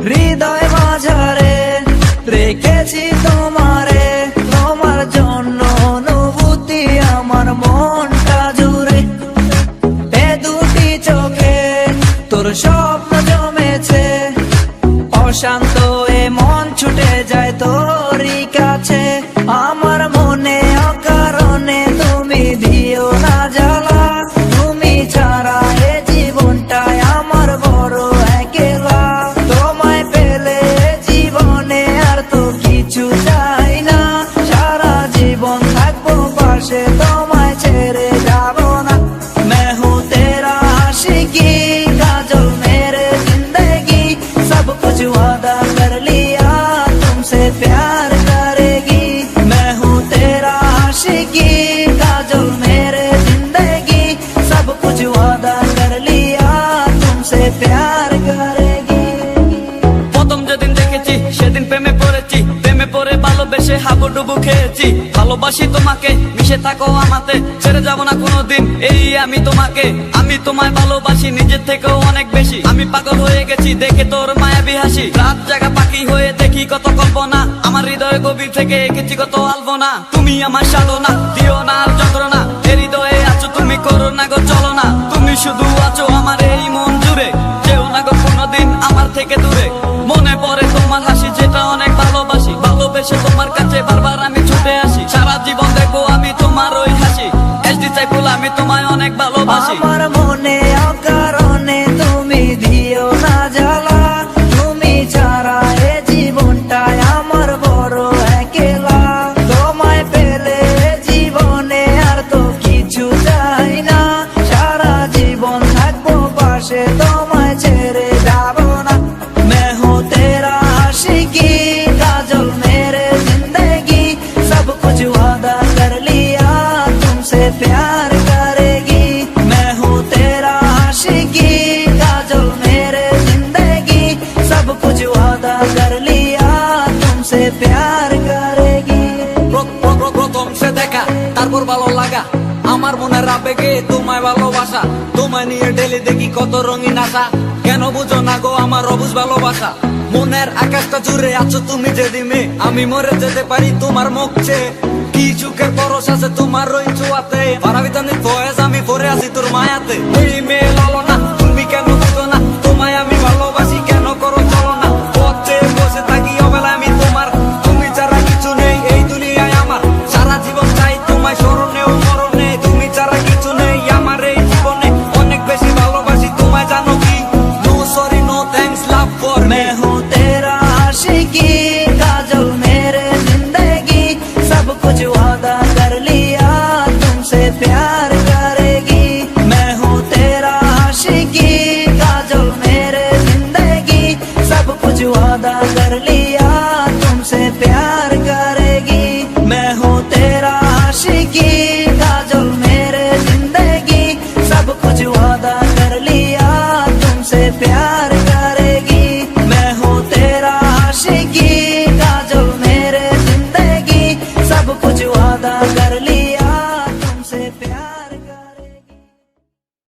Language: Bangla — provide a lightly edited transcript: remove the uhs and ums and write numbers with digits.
হৃদয় মাঝারে রেখেছি তোমারে, তোমার জন্য অনুভূতি আমার মনটা জুড়ে। এ দুটি চোখে তোর স্বপ্ন জমেছে, অশান্ত এ মন ছুটে যায় তোরই কাছে। আমার মনে অকারণে তুমি দিও না জ্বালা, তুমি ছাড়া এ জীবনটাই আমার বড় একলা। তোমায় পেলে জীবনে আর তো কিছু চাই না, সারা জীবন থাকবো পাশে, তোমায় ছেড়ে যাব না। मैं हूँ तेरा आशिकी काजल मेरे जिंदगी, सब कुछ वादा कर लिया तुमसे प्यार करेगी। मैं हूँ तेरा आशिकी काजल मेरे जिंदगी, सब कुछ वादा कर लिया तुमसे प्यार करेगी। প্রথম যেদিন দেখেছি সেদিন প্রেমে পড়েছি, প্রেমে পড়ে ভালোবেসে হাবুডুবু খেয়েছি। ভালোবাসি তোমাকে, মিশে থাকো আমাতে, ছেড়ে যাব না কোনোদিন এই আমি তোমাকে। আমি তোমায় ভালোবাসি নিজের থেকেও অনেক বেশি, আমি পাগল হয়ে গেছি দেখে তোর মায়াবী হাসি। রাত জাগা পাখি হয়ে দেখি কত কল্পনা, আমার হৃদয় গভীর থেকে এঁকেছি কত আলপনা। তুমি আমার সাধনা, দিও না আর যন্ত্রণা, এ হৃদয়ে আছো তুমি, করো না গো চলো না। তুমি শুধু আছো আমার এই মন জুড়ে, যেও না গো কোনোদিন আমার থেকে দূরে। মনে পড়ে তোমার হাসি যেটা অনেক ভালোবাসি, ভালোবেসে তোমার কাছে বারবার আমি ছুটে আসি। সারা জীবন দেখবো আমি তোমার ওই হাসি, এসডি চাইপুল আমি তোমায় অনেক ভালোবাসি। আমার মনে অকারণে তুমি দিও না জ্বালা, তুমি ছাড়া এ জীবনটাই আমার বড় একলা। তোমায় পেলে জীবনে আর তো কিছু চাই না, সারা জীবন থাকবো পাশে, তোমায় ছেড়ে যাব না। मैं हूँ तेरा आशिकी काजल मेरे जिंदगी, सब कुछ वादा कर लिया तुमसे प्यार करेगी। मैं हूँ तेरा आशिकी काजल मेरे जिंदगी, सब कुछ वादा कर लिया तुमसे प्यार करेगी। প্রথম সে দেখা তারপর ভালো লাগা, আমার মনের আবেগে তোমায় ভালোবাসা। তোমায় নিয়ে ডেলি দেখি কত রঙিন আশা, কেন বুঝো না গো আমার অবুঝ ভালোবাসা। মনের আকাশটা জুড়ে আছো তুমি যেদিনে, আমি মরে যেতে পারি তোমার মুখ চেয়ে। কি চোখের পরশ আছে তোমার ওই ছোঁয়াতে, পারাবিতানির বয়স আমি পরে আছি তোর মায়াতে। এই মেয়ে লালো না, তুমি কেন বুঝো না, তোমায় আমি ভালোবাসি কেন করো চলো না। পথে বসে থাকি অবেলা আমি তোমার, তুমি ছাড়া কিছু নেই এই দুনিয়ায় আমার। সারা জীবন চাই তোমায় স্মরণে ও মরণে, তুমি ছাড়া কিছু নেই আমার এই জীবনে। অনেক বেশি ভালোবাসি তোমায় জানো কি, no sorry no thanks love for me.